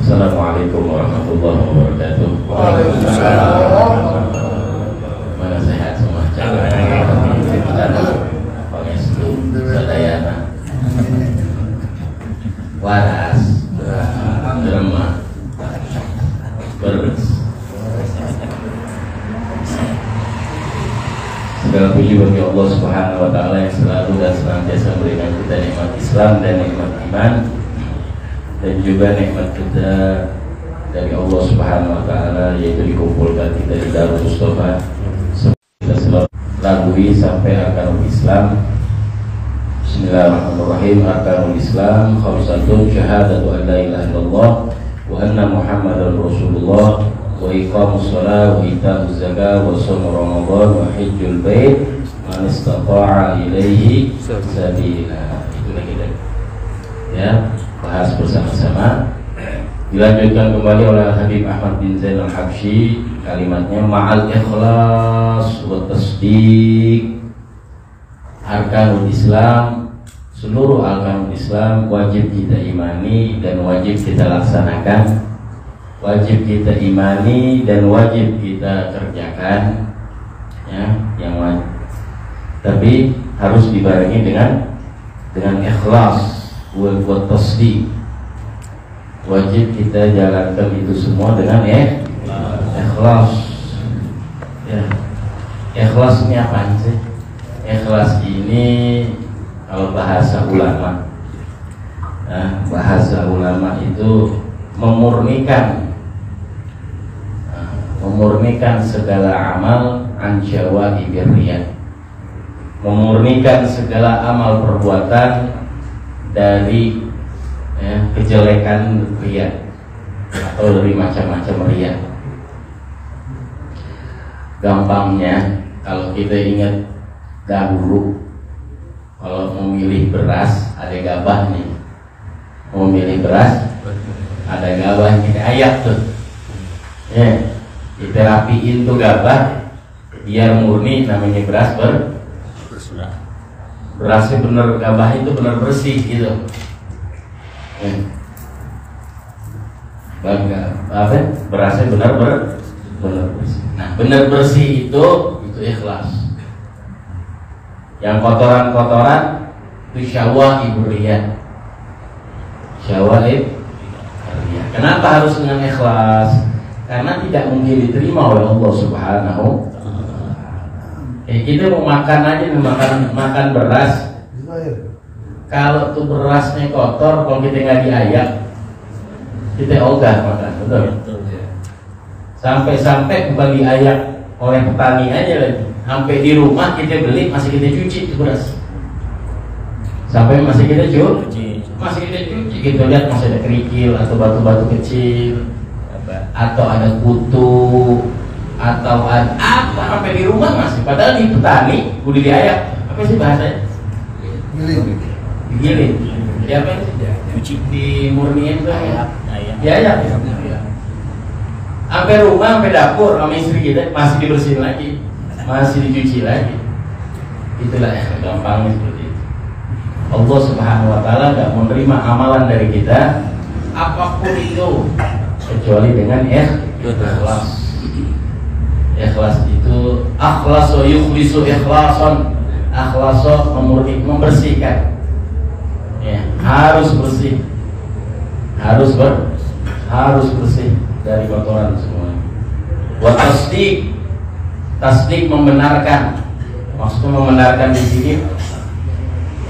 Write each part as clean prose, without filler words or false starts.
Assalamualaikum warahmatullahi wabarakatuh. Mana sehat semua? Pangestu sadayana waras derma beres. Segala puji bagi Allah Subhanahu wa taala yang selalu dan senantiasa memberikan kita nikmat Islam dan nikmat iman, dan juga nikmat kita dari Allah Subhanahu wa taala, yaitu dikumpulkan kita di Darul Mustafa. Kita selalu lalui sampai arkanul Islam. Bismillahirrahmanirrahim. Arkanul Islam khamsatun, syahadatu an la ilaha illallah wa anna Muhammadar Rasulullah, wa iqamus shalah, wa ita'uz zakah, wa shaum Ramadan, wa hajjul bait man istata'a ilaihi sabila. Itulah kita ya bahas bersama-sama. Dilanjutkan kembali oleh Habib Ahmad bin Zain al-Habsyi, kalimatnya ma'al ikhlas wa tasdiq. Arkanul Islam, seluruh arkanul Islam wajib kita imani dan wajib kita laksanakan, wajib kita imani dan wajib kita kerjakan ya, yang wajib. Tapi harus dibarengi dengan ikhlas wa tasdiq. Wajib kita jalankan itu semua dengan ikhlas. Ya. Ikhlas ini apa sih? Ikhlas ini kalau bahasa ulama, bahasa ulama itu memurnikan segala amal an syawa'ibir riya, memurnikan segala amal perbuatan dari kejelekan riya atau dari macam-macam riya. Gampangnya kalau kita ingat dahulu, kalau memilih beras ada gabahnya, memilih beras ada gabahnya, ayak tuh ya, kita rapiin tuh gabah biar murni, namanya beras berasnya bener, gabah itu bener bersih gitu. Berasnya benar bersih. Nah, benar bersih itu ikhlas. Yang kotoran-kotoran itu syawa'ibur riya. Syawa'ib riya. Kenapa harus dengan ikhlas? Karena tidak mungkin diterima oleh Allah Subhanahu wa taala. Kita mau makan aja, makan beras. Kalau tuh berasnya kotor, kalau kita nggak diayak, kita ogah makan, betul? Sampai-sampai bukan diayak oleh petani aja lagi, sampai di rumah kita beli masih kita cuci tuh beras, sampai masih kita cuci, kita lihat masih ada kerikil atau batu-batu kecil, atau ada kutu, atau ada apa, sampai di rumah masih. Padahal di petani udah diayak, apa sih bahasanya? Digiling, siapa ini? Cuci, dimurniin tuh ayam. Ya. Sampai rumah, sampai dapur, sama istri kita masih dibersihin lagi, masih dicuci lagi. Itulah yang gampangnya seperti itu. Allah Subhanahu wa taala nggak menerima amalan dari kita apapun itu kecuali dengan ikhlas. Ikhlas itu akhlasu yukhlisu ikhlason, akhlasu membersihkan. Ya, harus bersih, harus bersih dari kotoran semua. Wa tasdik membenarkan. Maksudnya membenarkan di sini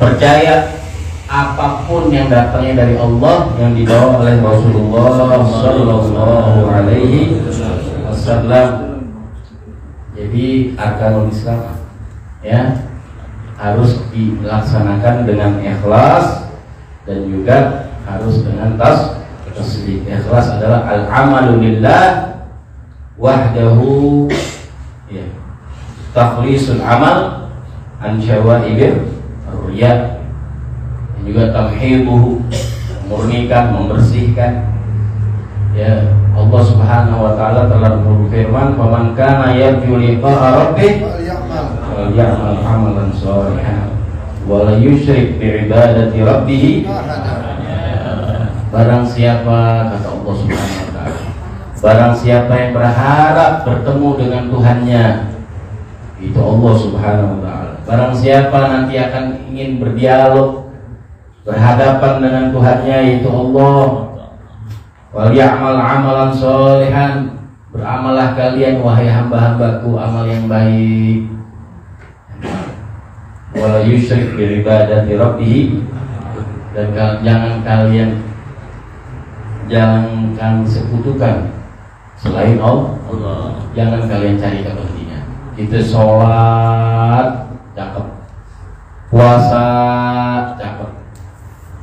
percaya apapun yang datangnya dari Allah, yang dibawa oleh Rasulullah Sallallahu Alaihi Wasallam. Jadi arkanul Islam ya harus dilaksanakan dengan ikhlas dan juga harus dengan tasdik. Ikhlas adalah al-amalu lillah wahdahu, ya, takhlisul amal an syawa'ibir riya, dan juga tamhiduhu, memurnikan, membersihkan. Ya, Allah Subhanahu wa taala telah berfirman, "Faman kana yarju liqa'a rabbih falyamal 'amalan shalihan wa la yusyrik bi ibadati rabbih." Barang siapa, kata Allah Subhanahu wa ta'ala, barang siapa yang berharap bertemu dengan Tuhannya, itu Allah Subhanahu wa ta'ala. Barang siapa nanti akan ingin berdialog, berhadapan dengan Tuhannya, itu Allah. Wal ya'mal amalan sholihan, beramallah kalian wahai hamba-hambaku amal yang baik. Wala yusyrik bi ibadati rabbih, dan jangan sekutukan selain Allah. Jangan kalian cari kepentingan. Itu sholat cakep, puasa cakep,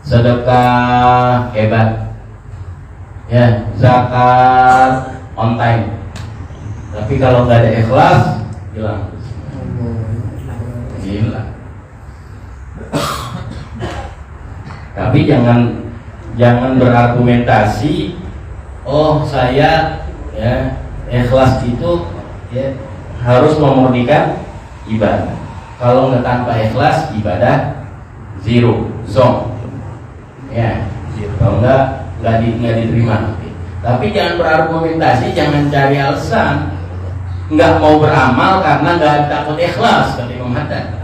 sedekah hebat, ya, zakat on time. Tapi kalau nggak ada ikhlas, hilang. Tapi jangan berargumentasi, oh saya ya ikhlas itu ya harus memurnikan ibadah. Kalau nggak tanpa ikhlas, ibadah zero, zong. Ya, kalau nggak diterima. Tapi jangan berargumentasi, jangan cari alasan. Nggak mau beramal karena nggak takut ikhlas, kata Imam Haddad.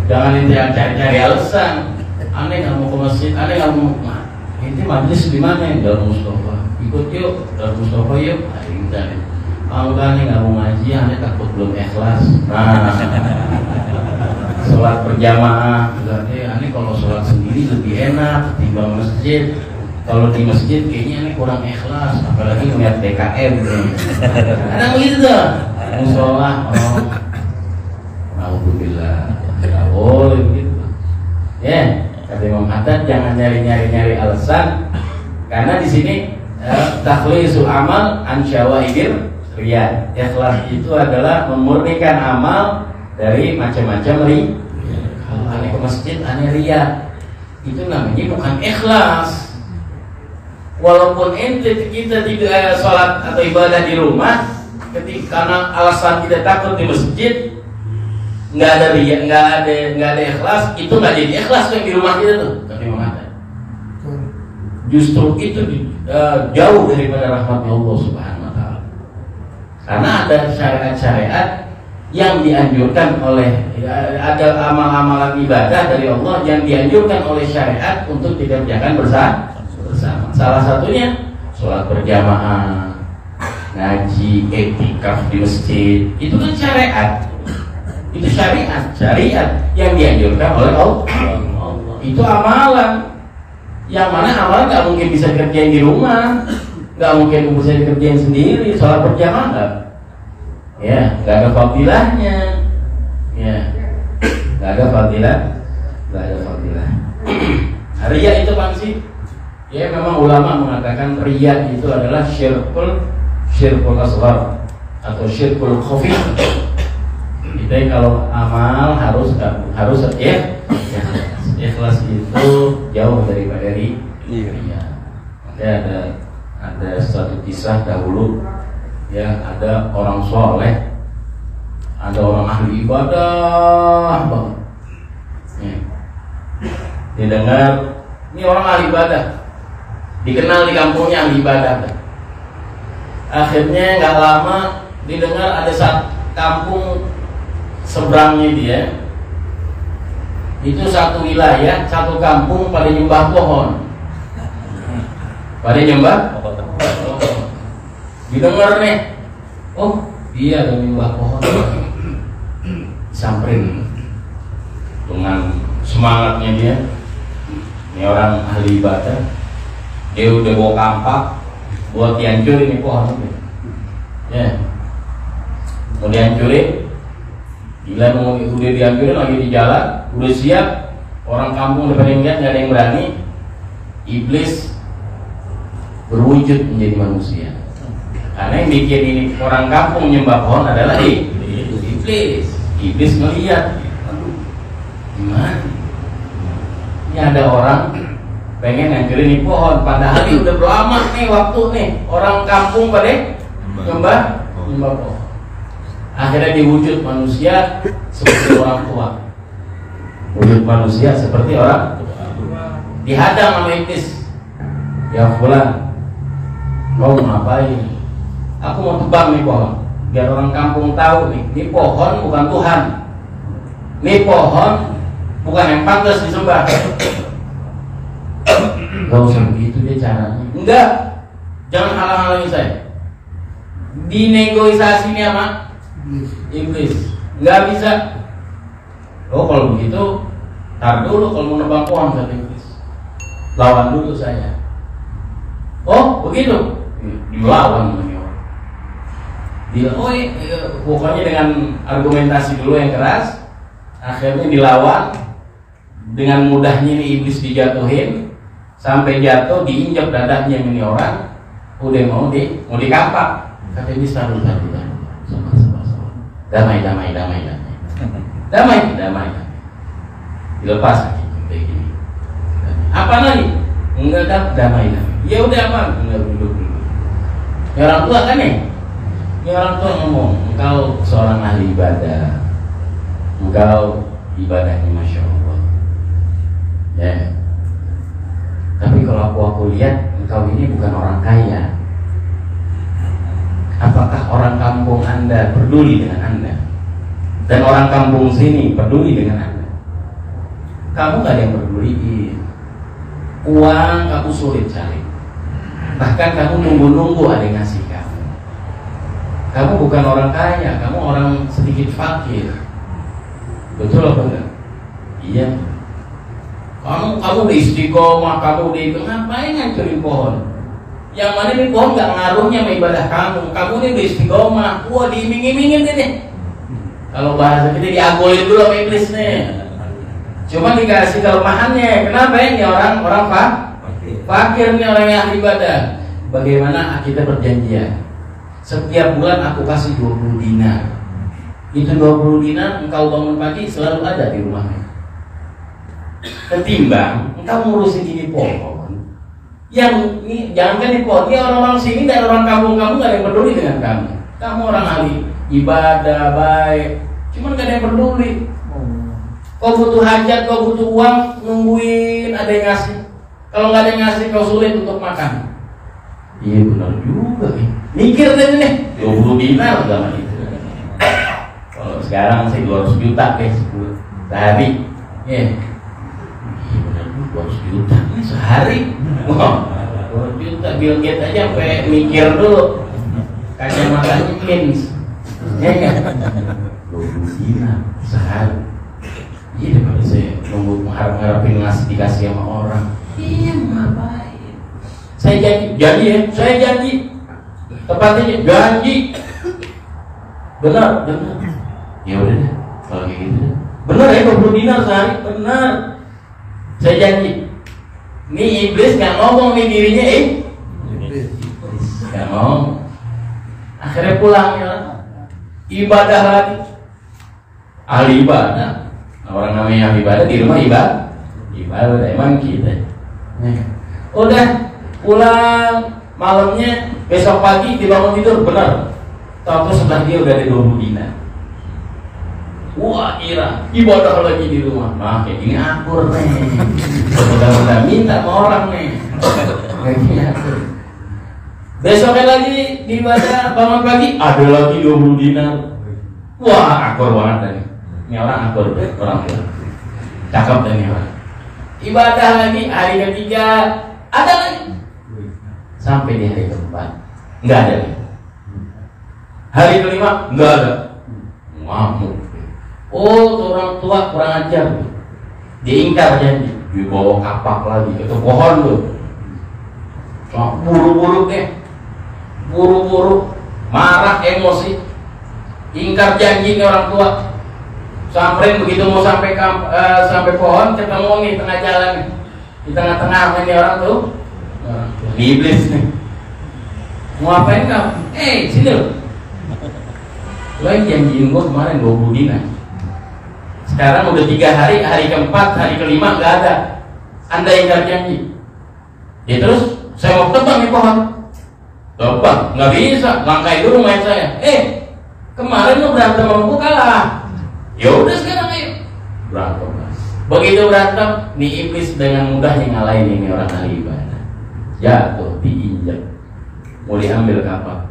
Jangan cari alasan. Aneh nggak mau ke masjid, aneh nggak mau. Nah, ini majelis di mana? Darul Mustafa. Ikut yuk, Darul Mustafa yuk. Ada internet. Aneh nggak mau ngaji, aneh takut belum ikhlas. Nah, sholat berjamaah. Aneh kalau sholat sendiri lebih enak ketimbang masjid. Kalau di masjid kayaknya aneh kurang ikhlas, apalagi ngeliat DKM. Ada begitu tuh. Musola, alhamdulillah. Tidak boleh begitu. Ya. Kata Imam Haddad, jangan nyari alasan, karena di sini takhlisul amal an syawahir riya. Ikhlas itu adalah memurnikan amal dari macam-macam ri. Kalau aneh ke masjid, aneh riya, itu namanya bukan ikhlas. Walaupun kita tidak sholat atau ibadah di rumah, karena alasan kita takut di masjid, nggak ada riya, nggak ada ikhlas, itu nggak jadi ikhlas yang di rumah kita tuh, kata Imam Haddad. Justru itu jauh daripada rahmat Allah Subhanahu wa ta'ala. Karena ada syariat-syariat yang dianjurkan oleh, ada amal-amalan ibadah dari Allah yang dianjurkan oleh syariat untuk dikerjakan bersama. Salah satunya sholat berjamaah, ngaji, iktikaf di masjid, itu kan syariat. Itu syariat yang dianjurkan oleh Allah. Itu amalan, yang mana amalan nggak mungkin bisa dikerjain di rumah, nggak mungkin bisa dikerjain sendiri. Sholat berjamaah nggak ada fadilahnya, ya, nggak ada fadilah. Riya itu apa sih? Ya, memang ulama mengatakan riya itu adalah syirkul asghar atau syirkul khafi. Jadi kalau amal harus ya, ikhlas itu jauh daripada riya. Makanya ada satu kisah dahulu, ya, ada orang soleh, ada orang ahli ibadah banget. Ya. Didengar, ini orang ahli ibadah, dikenal di kampungnya ahli ibadah. Akhirnya nggak lama didengar ada satu kampung seberangnya dia, itu satu wilayah, satu kampung pada nyembah pohon. Pada nyembah pohon. Didengar nih, oh dia ada nyembah pohon. Samperin dengan semangatnya dia. Ini orang ahli ibadah, dia udah bawa kampak buat dihancurin ini pohon. Ya, mau dihancurin. Gila, udah diambilin lagi di jalan, udah siap, orang kampung udah pada ngeliat, nggak ada yang berani. Iblis berwujud menjadi manusia. Karena yang bikin ini orang kampung nyembah pohon adalah iblis. Iblis ngeliat, aduh, gimana? Ini ada orang pengen ngancurin ini pohon, padahal ini udah lama nih waktu nih orang kampung pada nyembah pohon. Akhirnya diwujud manusia seperti orang tua. Wujud manusia seperti orang tua. Dihadang sama iblis. Ya fulan, kau mau ngapain? Aku mau tebang nih pohon, biar orang kampung tahu nih, ini pohon bukan Tuhan, ini pohon bukan yang pantas disembah. Gak usah begitu dia caranya. Enggak, jangan halang-halangi saya. Dinegosiasi ini apa? Iblis. Nggak bisa. Oh kalau begitu, tar dulu kalau mau nebang pohon kata iblis. Lawan dulu saya. Oh begitu, dilawan namanya. Pokoknya dengan argumentasi dulu yang keras, akhirnya dilawan. Dengan mudahnya ini iblis dijatuhin, sampai jatuh diinjak dadanya ini orang, udah mau dikampak. Kata iblis taruh damai. Dilepas kayak gini. Apa lagi? Enggak damai. Ya udah apa? Enggak duduk. Ya orang tua kan ya? Ya orang tua ngomong, engkau seorang ahli ibadah, engkau ibadahnya masya Allah. Ya. Tapi kalau aku lihat engkau ini bukan orang kaya. Apakah orang kampung Anda peduli dengan Anda? Dan orang kampung sini peduli dengan Anda? Kamu gak ada yang peduli. Uang kamu sulit cari. Bahkan kamu nunggu-nunggu ada yang ngasih kamu. Kamu bukan orang kaya, kamu orang sedikit fakir. Betul apa enggak? Iya. Kamu di istiqomah, kamu di itu ngapain ngancurin pohon? Yang mana ini pohon gak ngaruhnya sama ibadah kamu. Kamu ini di istiqomah, wah diiming-imingin ini. Kalau bahasa kita diagolin dulu sama iblis nih. Cuma dikasih kelemahannya. Kenapa ini orang fakir nih, orang yang ahli ibadah. Bagaimana kita berjanjian? Setiap bulan aku kasih 20 dinar. Itu 20 dinar engkau bangun pagi selalu ada di rumahnya. Ketimbang engkau ngurusin ini pohon. Yang ini jangankan di pohon, ini orang-orang sini dan orang kampung kamu gak ada yang peduli dengan kamu. Kamu orang ahli ibadah baik, cuman gak ada yang peduli. Kau butuh hajat, kau butuh uang, nungguin ada yang ngasih. Kalau gak ada yang ngasih, kau sulit untuk makan. Iya benar juga nih. Mikir deh nih, 20 dinar sama itu. Kalau sekarang sih 200 juta guys, sehari. Iya benar juga 200 juta nih sehari. Wah, 200 juta Bill Gates aja sampai mikir dulu. Kacamatanya mins. Ya kan? 20 dinar sehari. Iya daripada saya nunggu mengharap-harapin ngasih dikasih sama orang. Iya ngapain? Saya janji, saya janji. Tepatnya janji. Benar. Ya udah deh, kalau kayak gitu. Benar ya 20 dinar sehari, benar. Saya janji. Ini iblis nggak ngomong nih dirinya, nggak ngomong. Akhirnya pulang ya, ibadah lagi. Ahli ibadah. Orang namanya ahli ibadah di rumah ibadah emang kita. Udah pulang malamnya, besok pagi dibangun tidur benar. Tahu sebelah dia udah ada 20 dinar. Wah kira ibadah lagi di rumah. Nah kayak gini akur nih. Mudah-mudahan minta sama orang nih. Kayak gini akur. Besoknya lagi di ibadah bangun pagi ada lagi 20 dinar. Wah akur banget nih. Ini orang akur, orang tua. Cakep dan ini orang. Ibadah lagi hari ketiga ada lagi. Sampai di hari keempat nggak ada lagi. Hari kelima nggak ada. Ngamuk. Oh, orang tua kurang ajar. Diingkar janji, dibawa kapak lagi ke pohon tuh. Buru-buru deh. Buru-buru, marah, emosi. Ingkar janji nih orang tua. Samperin begitu mau sampai pohon, ketemu nih tengah jalan nih. Di tengah-tengah ini orang tuh. Iblis nih. Mau apain kamu? Sini loh. Lo yang janjiin gue kemarin 20 dinar. Sekarang udah 3 hari, hari keempat, hari kelima nggak ada. Anda ingkar janji. Ya terus saya mau tebang di pohon. Tebang, nggak bisa. Langkai dulu main saya. Kemarin lo berantem sama gue kalah. Ya udah sekarang ayo berantem. Begitu berantem, nih iblis dengan mudahnya ngalahin ini orang ahli ibadah. jatuh, diinjak, mau diambil kapal.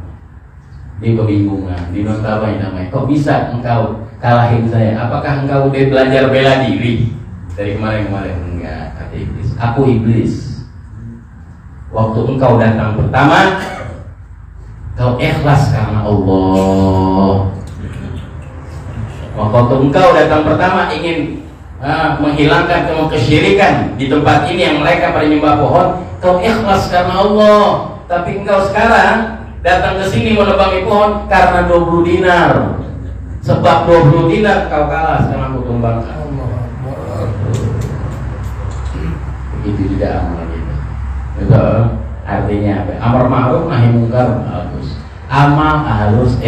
Dia kebingungan, diminta apa yang namanya? Kok bisa engkau kalahin saya? Apakah engkau udah belajar bela diri dari kemarin-kemarin? Enggak, kata iblis. Aku iblis. Waktu engkau datang pertama, kau ikhlas karena Allah. Waktu engkau datang pertama ingin menghilangkan kesyirikan di tempat ini yang mereka pada nyembah pohon, kau ikhlas karena Allah. Tapi engkau sekarang datang ke sini menebangi pohon karena 20 dinar. Sebab 20 dinar kau kalah, sekarang aku tumbangkan. Begitu juga amal kita. Itu artinya apa? Amar ma'ruf nahi mungkar bagus. Amal harus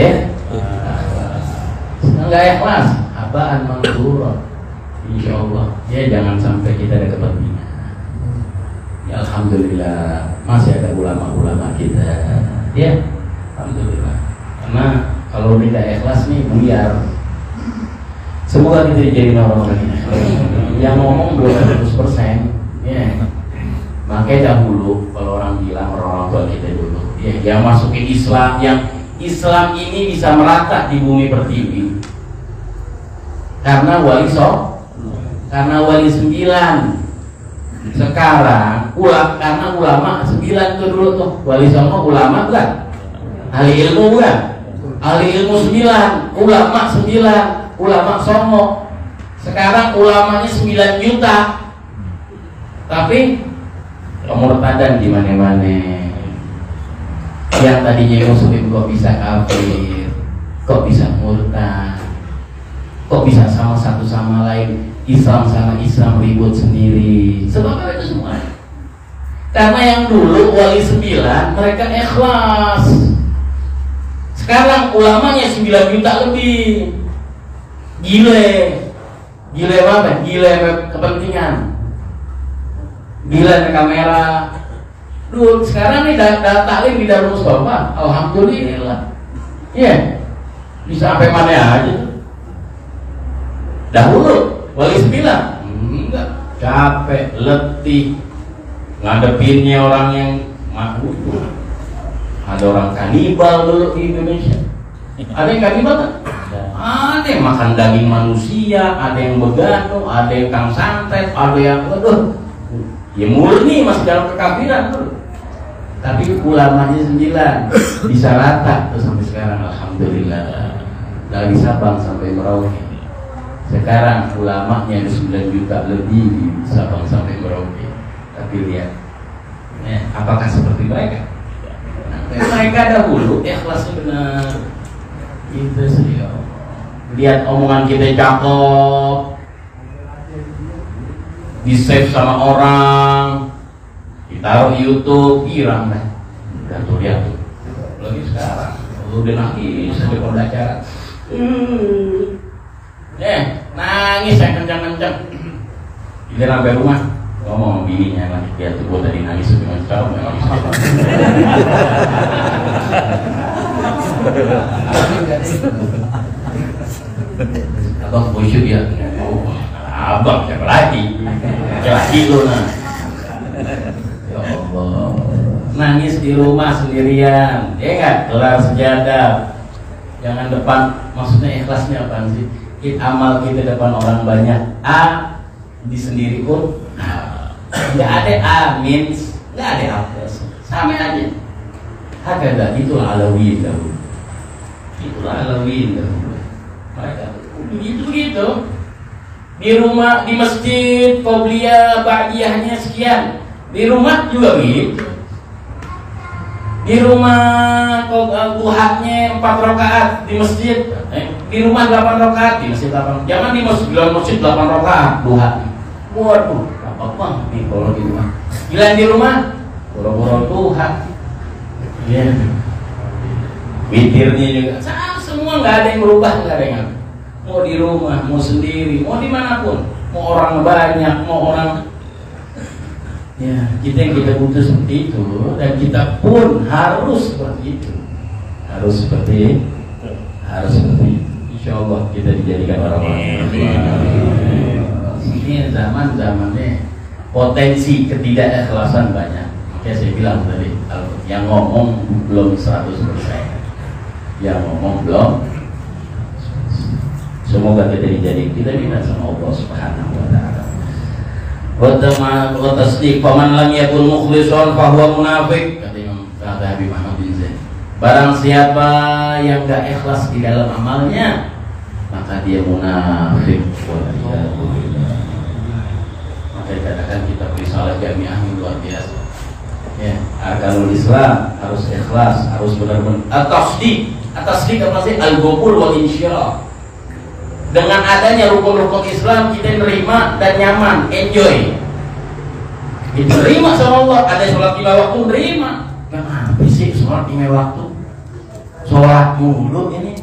enggak ikhlas, apaan mangdur. Insyaallah ya, jangan sampai kita ada kepentingan. Ya alhamdulillah masih ada ulama-ulama kita. Ya, alhamdulillah. Karena kalau tidak ikhlas nih buyar. Semoga kita jadi orang-orang yang ngomong belum 100%. Ya. Makanya dahulu kalau orang bilang orang tua kita dulu, ya yang masukin Islam, yang Islam ini bisa merata di bumi pertiwi. Karena wali karena wali 9. Sekarang karena ulama 9 tuh dulu tuh, wali songo ulama bukan, ahli ilmu bukan, ahli ilmu 9, ulama 9, ulama songo. Sekarang ulamanya 9 juta, tapi kemurtadan di mana-mana. Yang tadinya muslim kok bisa kafir, kok bisa murtad, kok bisa sama satu sama lain, Islam sama Islam ribut sendiri. Sebab apa itu semua? Karena yang dulu wali 9 mereka ikhlas. Sekarang ulamanya 9 juta lebih. Gile apa? Gile kepentingan. Gile kamera. Duh, sekarang nih taklim di Darul Mustafa, alhamdulillah. Iya. Bisa sampai mana aja. Dahulu wali 9 enggak, capek, letih ngadepinnya orang yang makhluk. Ada orang kanibal dulu di Indonesia. Ada yang kanibal kan? Ada yang makan daging manusia, ada yang begadang, ada yang kang santet, ada yang ya murni masih dalam kekafiran tuh. Tapi ulamanya 9 bisa rata tuh sampai sekarang, alhamdulillah. Dari Sabang sampai Merauke. Sekarang ulamanya ada 9 juta lebih di Sabang sampai Merauke. Tapi lihat, apakah seperti mereka? Mereka dahulu ikhlasnya benar. Itu sih. Lihat omongan kita cakep, di save sama orang, ditaruh YouTube, girang dah. Udah tuh lihat tuh. Lagi sekarang, udah nangis sampai pembelajaran. Nangis saya kencang-kencang. Dia sampai rumah ngomong bininya lagi, dia tuh gua tadi nangis dengan kau nangis. Abang khusyuk ya. Oh, abang siapa lagi? Laki lu nah. Ya Allah. Nangis di rumah sendirian. Enggak, gelar sejadah. Jangan depan, maksudnya ikhlasnya apa sih? Amal kita depan orang banyak, di sendiri pun nggak ada amin, nggak ada apa, sama aja. Hakada itulah alawin dahulu, itulah alawin dahulu. Mereka begitu di rumah, di masjid qobliyah ba'diyahnya sekian, di rumah juga begitu. Di rumah duhanya 4 rakaat, di masjid di rumah 8 rakaat, di masjid 8. Jangan di masjid 8 rakaat duha. Waduh, apa nih kalau di rumah. Gila di rumah, boro-boro duha. Ya. Witirnya juga. Semua nggak ada yang berubah, nggak ada yang. Mau di rumah, mau sendiri, mau dimanapun, mau orang banyak, mau orang. Ya, kita butuh seperti itu, dan kita pun harus seperti itu. Harus seperti itu. Insya Allah kita dijadikan orang-orang. Ini zamannya potensi ketidakikhlasan banyak. Maka Ya saya bilang tadi, yang ngomong belum 100%, yang ngomong belum. Semoga kita minta sama Allah Subhanahu wa taala. Wa tasdiq faman lam yakun mukhlishan fa huwa munafiq, kata Habib Ahmad bin Zaid. Barang siapa yang enggak ikhlas di dalam amalnya, maka dia munafik. Maka dikatakan kita risalah jamiah yang luar biasa. Ya, arkanul Islam harus ikhlas, harus benar-benar at-tasdiq. At-tasdiq apa sih? Al-qabul wal insyirah. Dengan adanya rukun-rukun Islam kita nerima dan nyaman, enjoy. Diterima sama Allah. Ada sholat 5 waktu nerima. Apa sih sholat 5 waktu? Sholat mulu ini.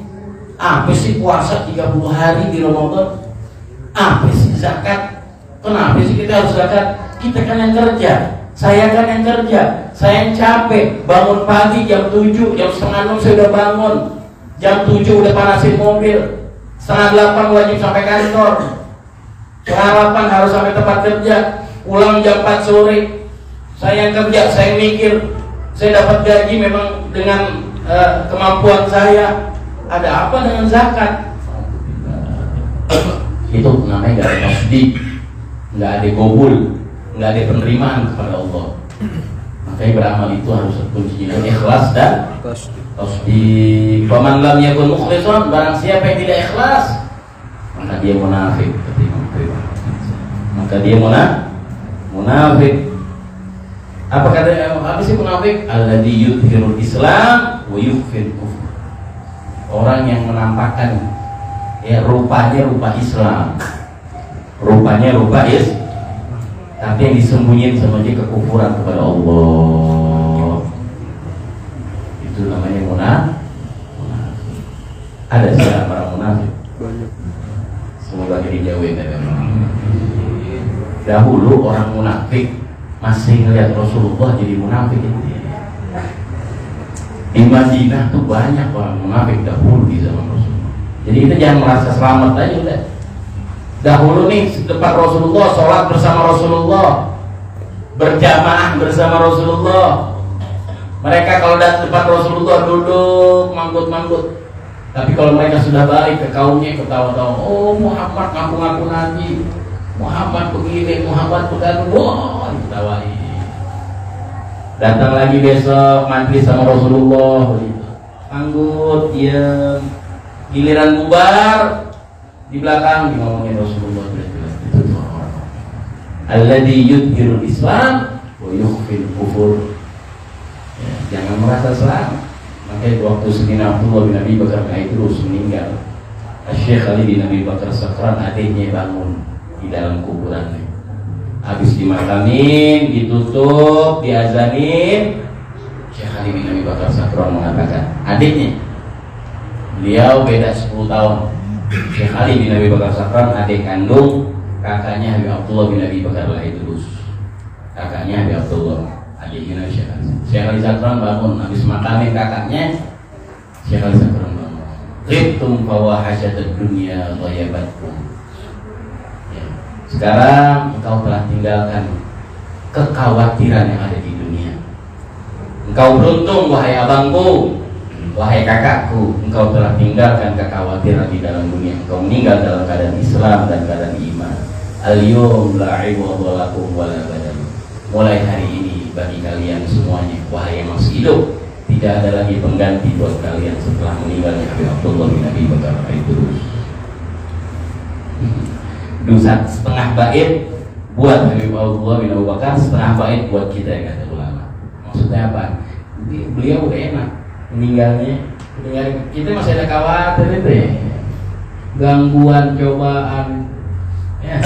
Apa sih puasa 30 hari di Ramadan? Apa sih zakat? Kenapa sih kita harus zakat? Kita kan yang kerja. Saya kan yang kerja, saya yang capek. Bangun pagi jam 7, jam setengah 6 saya udah bangun. Jam 7 udah panasin mobil. Setengah 8 wajib sampai kantor. Setengah 8 harus sampai tempat kerja. Pulang jam 4 sore. Saya yang kerja, saya yang mikir. Saya dapat gaji memang dengan kemampuan saya. Ada apa dengan zakat? Itu namanya gak ada tasdik, gak ada qabul, nggak ada penerimaan kepada Allah. Makanya beramal itu harus kuncinya ikhlas dan tasdiq. Faman lam yakun mukhlishan, barang siapa yang tidak ikhlas, maka dia munafik. Maka dia munafik. Apa sih munafik? Alladzi yudhirul Islam wa yukhfil kufur. Orang yang menampakkan rupanya rupa Islam, rupanya rupa Islam, tapi yang disembunyiin sama dia kekufuran kepada Allah. Itu namanya munafik. Ada sih orang munafik. Semoga dijauhin dari orang. Dahulu orang munafik masih ngelihat Rasulullah jadi munafik. Di Madinah tuh banyak orang munafik dahulu di zaman Rasulullah. Jadi kita jangan merasa selamat aja udah. Dahulu nih depan Rasulullah, sholat bersama Rasulullah, berjamaah bersama Rasulullah. Mereka kalau datang depan Rasulullah duduk manggut-manggut. Tapi kalau mereka sudah balik ke kaumnya ketawa-tawa, oh Muhammad ngaku-ngaku nabi, Muhammad begini, Muhammad begitu, wah diketawain. Datang lagi besok mandi sama Rasulullah, manggut, diam. Giliran bubar di belakang ngomongin Rasulullah. Itu tuh orang alladzi yudhirul Islam wa yukhfil kufur. Ya, jangan merasa selamat. Makanya waktu Sayyidina Abdullah bin Abi Bakar terus meninggal, Syekh Ali bin Abi Bakar sakran, adiknya bangun di dalam kuburannya. Habis dimakamin, ditutup, diazanin, Syekh Ali bin Abi Bakar sakran mengatakan, adiknya, beliau beda 10 tahun. Syekh Ali bin Abi Bakar sakran adik kandung kakaknya Habib Abdullah bin Abi Bakar terus. Kakaknya Habib Abdullah, adiknya Syekh Ali. Syekh Ali sakran bangun, habis makamin kakaknya, Syekh Ali sakran bangun. Ghibtum fawahasyatad dunya ghayabatkum. Sekarang engkau telah tinggalkan kekhawatiran yang ada di dunia. Engkau beruntung wahai abangku, wahai kakakku, engkau telah tinggalkan kekhawatiran di dalam dunia. Engkau meninggal dalam keadaan Islam dan keadaan iman. Al-yawm la 'iwada lakum wa la badal. Mulai hari ini bagi kalian semuanya, wahai yang masih hidup, tidak ada lagi pengganti buat kalian setelah meninggalnya Habib Abdullah bin Abi Bakar terus. Dosa setengah bait buat Habib Abdullah bin Abi Bakar, setengah bait buat kita yang kata ulama. Maksudnya apa? Beliau udah enak meninggalnya, kita masih ada khawatir itu ya, gangguan, cobaan ya.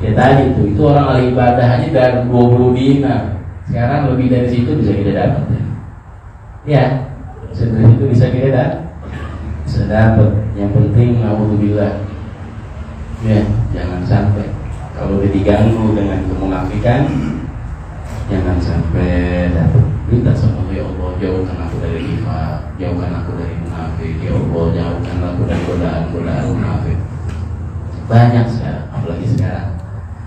Ya tadi itu orang ahli ibadah aja dari 20 dinar, sekarang lebih dari situ bisa kita dapat ya, dari situ bisa kita dapat. Yang penting naudzubillah ya, jangan sampai kalau udah diganggu dengan kemunafikan, jangan sampai dapat. Minta sama Allah, ya Allah, jauhkan aku dari nifaq, jauhkan aku dari munafik, ya Allah, jauhkan aku dari godaan-godaan munafik. Banyak sekarang, apalagi sekarang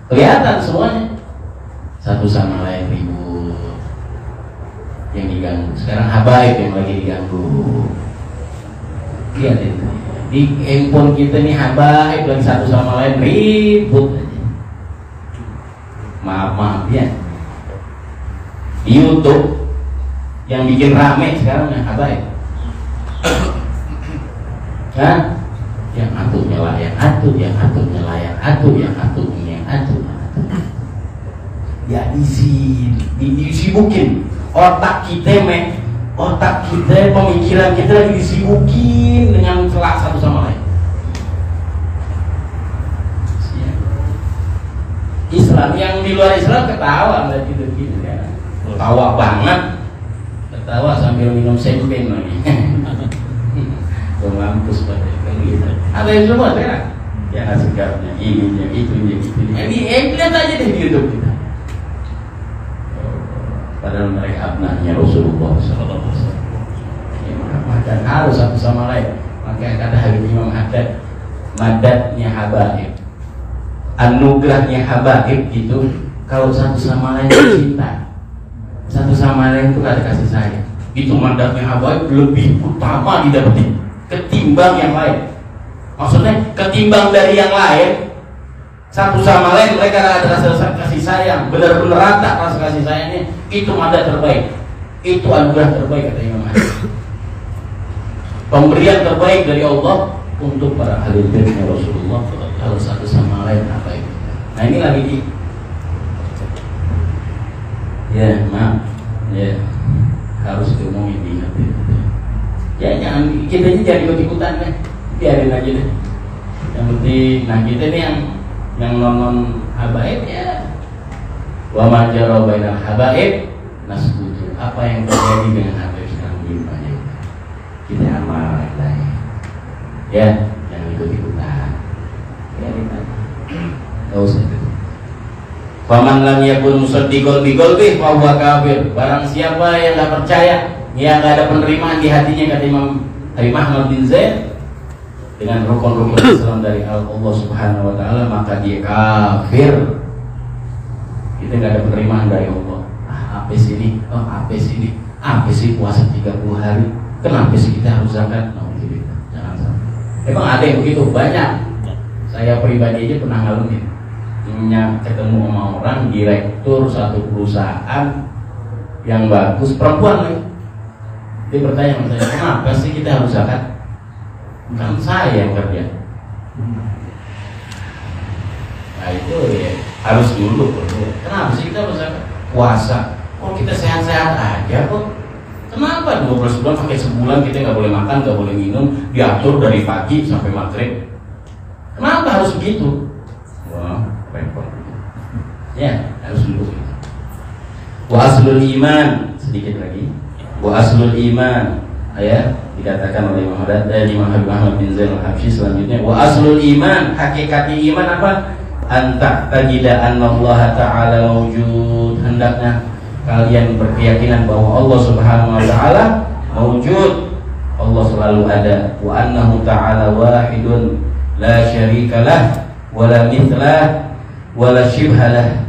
kelihatan semuanya, satu sama lain ribut, yang diganggu. Sekarang habaib yang lagi diganggu. Lihat itu. Di handphone kita nih habaib lagi satu sama lain ribut aja. Maaf ya. Di YouTube yang bikin rame sekarang yang habaib. Hah? Yang atuh nyelayan, atuh yang atuh nyelayan, atuh yang atuh yang atuh. Ya disibukin otak kita pemikiran kita lagi disibukin dengan celak satu sama lain. Islam yang di luar Islam ketawa nggak gitu ya. Ketawa banget, ketawa sambil minum champagne lagi. Mampus pada gitu. Ada yang semua ya, yang asikapnya, ininya, itunya. Ini lihat aja deh di YouTube kita. Padahal mereka abnahnya Rasulullah Sallallahu Alaihi Wasallam. Dan harus satu sama lain. Makanya kata Habib Imam Haddad, madatnya habaib, anugerahnya habaib itu kalau satu sama lain cinta, satu sama lain itu ada kasih sayang. Itu madatnya habaib lebih utama didapetin ketimbang yang lain. Maksudnya ketimbang dari yang lain, satu sama lain mereka ada rasa kasih sayang, benar-benar rata rasa kasih sayangnya. Itu madat terbaik, itu anugerah terbaik kata Imam Haddad. Pemberian terbaik dari Allah untuk para ahli baitnya Rasulullah kalau satu sama lain apa itu. Nah ini lagi di harus diomongin, diingat itu. Ya jangan kita ini jadi ikut-ikutan deh, biarin aja deh. Yang penting, nah kita ini yang nonton habaib ya. Wa ma jara bainal habaib nasbutu. Apa yang terjadi dengan habaib sekarang ini aja. Kita amal lain. Ya, jangan ikut-ikutan. Biarin aja. Enggak usah itu. Faman lam yakun musaddiqan bi qalbi fa huwa kafir. Barang siapa yang enggak percaya, yang enggak ada penerimaan di hatinya kata Imam Habib Ahmad bin Zaid dengan rukun-rukun Islam dari Allah Subhanahu wa taala, maka dia kafir. Kita nggak ada penerimaan dari Allah. Apa sih ini? Apa sih puasa 30 hari? Kenapa sih kita harus zakat? Jangan sampai. Emang ada yang begitu banyak. Saya pribadi aja pernah ngalamin. Ketemu sama orang direktur satu perusahaan yang bagus, perempuan nih. Dia bertanya sama saya, kenapa sih kita harus zakat? Bukan saya yang kerja. Nah itu ya harus dulu. Kenapa sih kita harus puasa? Kok kita sehat-sehat aja kok? Kenapa 12 bulan pakai sebulan kita nggak boleh makan, nggak boleh minum, diatur dari pagi sampai maghrib? Kenapa harus begitu? Wah, repot. Ya harus dulu. Wa aslul iman, sedikit lagi. Wa aslul iman, ya dikatakan oleh Imam Habib Ahmad bin Zain al-Habsyi selanjutnya. Wa aslul iman, hakikat iman apa? Anta tajida annallaha ta'ala mawjud. Hendaknya kalian berkeyakinan bahwa Allah Subhanahu wa taala mawjud. Allah selalu ada. Wa annahu ta'ala wahidun la syarikalah wa la mithlah wa la syibhalah.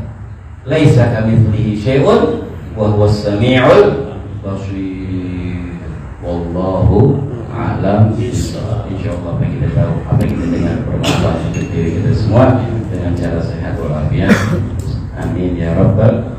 Laisa kamitslihi syai'un wa huwas samiul basir. Wallahu a'lam bishawab. Insyaallah apa yang kita tahu, apa yang kita dengar bermanfaat untuk diri kita semua dengan cara sehat walafiat. Amin ya rabbal